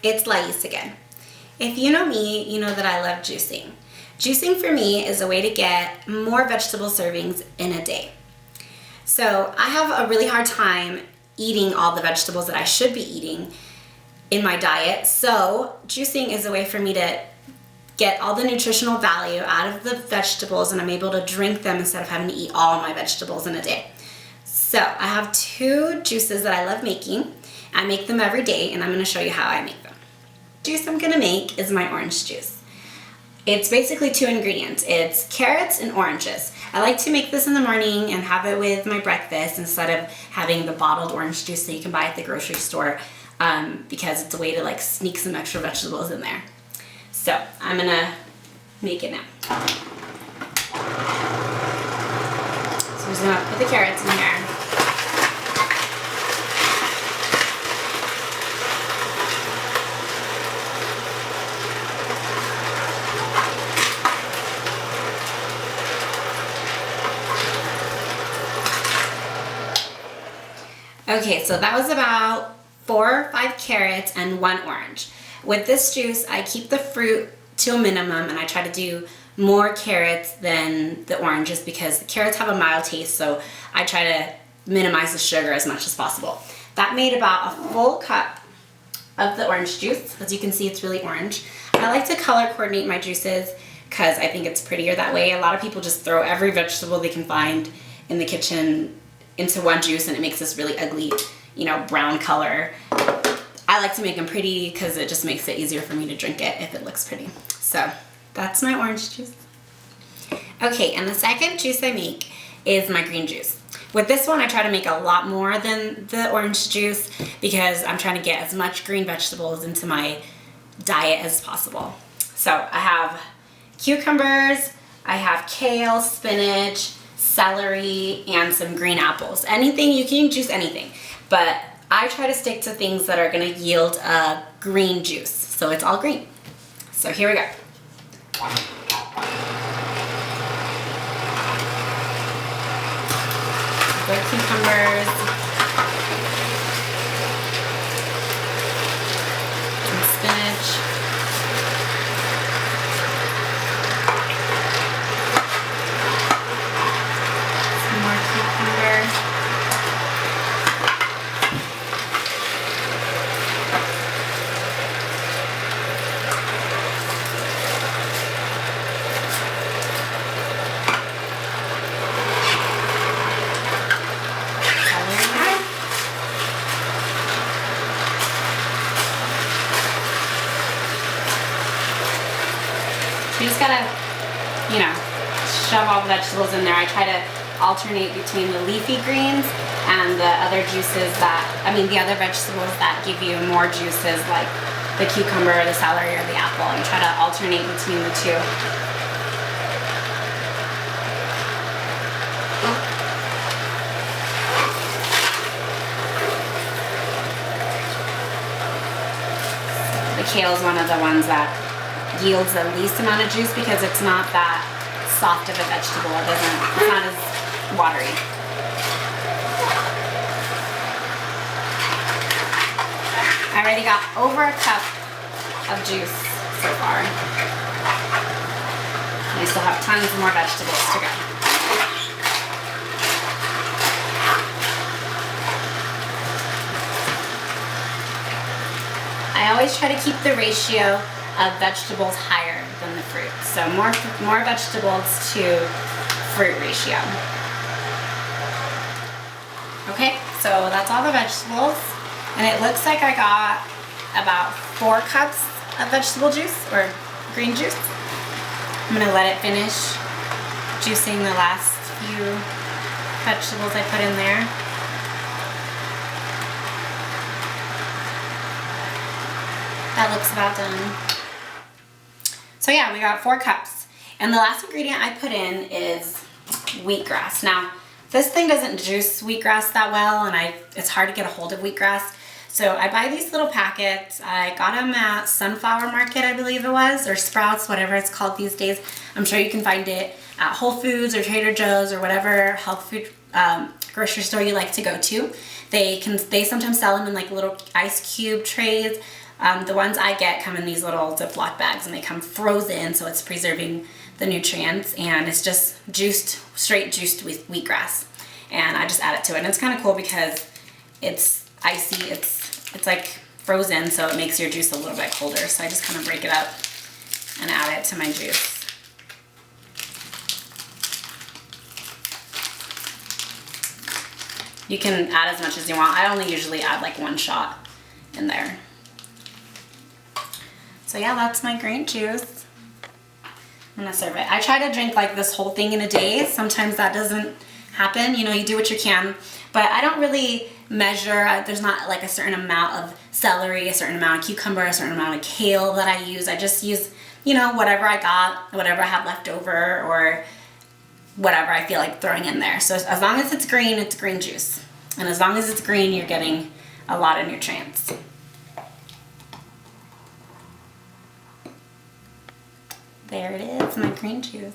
it's Lais again. If you know me, you know that I love juicing. Juicing for me is a way to get more vegetable servings in a day. So I have a really hard time eating all the vegetables that I should be eating in my diet. So juicing is a way for me to get all the nutritional value out of the vegetables, and I'm able to drink them instead of having to eat all my vegetables in a day. So I have 2 juices that I love making. I make them every day, and I'm going to show you how I make them. The juice I'm going to make is my orange juice. It's basically 2 ingredients. It's carrots and oranges. I like to make this in the morning and have it with my breakfast instead of having the bottled orange juice that you can buy at the grocery store, because it's a way to like sneak some extra vegetables in there. So I'm gonna make it now. So I'm just gonna put the carrots in here. Okay, so that was about 4 or 5 carrots and 1 orange. With this juice, I keep the fruit to a minimum, and I try to do more carrots than the oranges because the carrots have a mild taste, so I try to minimize the sugar as much as possible. That made about a full cup of the orange juice. As you can see, it's really orange. I like to color coordinate my juices because I think it's prettier that way. A lot of people just throw every vegetable they can find in the kitchen into one juice, and it makes this really ugly, brown color. I like to make them pretty because it just makes it easier for me to drink it if it looks pretty. So that's my orange juice. Okay, and the second juice I make is my green juice. With this one, I try to make a lot more than the orange juice because I'm trying to get as much green vegetables into my diet as possible. So I have cucumbers, I have kale, spinach, celery, and some green apples. Anything, you can juice anything, but I try to stick to things that are gonna yield a green juice. So it's all green. So here we go. Good cucumbers. Some spinach. Some more cucumber. You just gotta, shove all the vegetables in there. I try to alternate between the leafy greens and the other juices the other vegetables that give you more juices, like the cucumber, the celery, or the apple. And try to alternate between the 2. The kale is one of the ones that yields the least amount of juice because it's not that soft of a vegetable. It's not as watery. I already got over a cup of juice so far. And I still have tons more vegetables to go. I always try to keep the ratio of vegetables higher than the fruit. So more vegetables to fruit ratio. Okay, so that's all the vegetables. And it looks like I got about 4 cups of vegetable juice or green juice. I'm gonna let it finish juicing the last few vegetables I put in there. That looks about done. So yeah, we got 4 cups. And the last ingredient I put in is wheatgrass. Now, this thing doesn't juice wheatgrass that well, and it's hard to get a hold of wheatgrass. So I buy these little packets. I got them at Sunflower Market, I believe it was, or Sprouts, whatever it's called these days. I'm sure you can find it at Whole Foods or Trader Joe's or whatever health food grocery store you like to go to. They sometimes sell them in like little ice cube trays. The ones I get come in these little Ziploc bags, and they come frozen, so it's preserving the nutrients, and it's just straight juiced with wheatgrass. And I just add it to it, and it's kind of cool because it's icy, it's like frozen, so it makes your juice a little bit colder. So I just kind of break it up and add it to my juice. You can add as much as you want. I only usually add like 1 shot in there. So yeah, that's my green juice. I'm gonna serve it. I try to drink like this whole thing in a day. Sometimes that doesn't happen. You know, you do what you can. But I don't really measure. There's not like a certain amount of celery, a certain amount of cucumber, a certain amount of kale that I use. I just use, you know, whatever I got, whatever I have left over, or whatever I feel like throwing in there. So as long as it's green juice. And as long as it's green, you're getting a lot of nutrients. There it is, my green juice.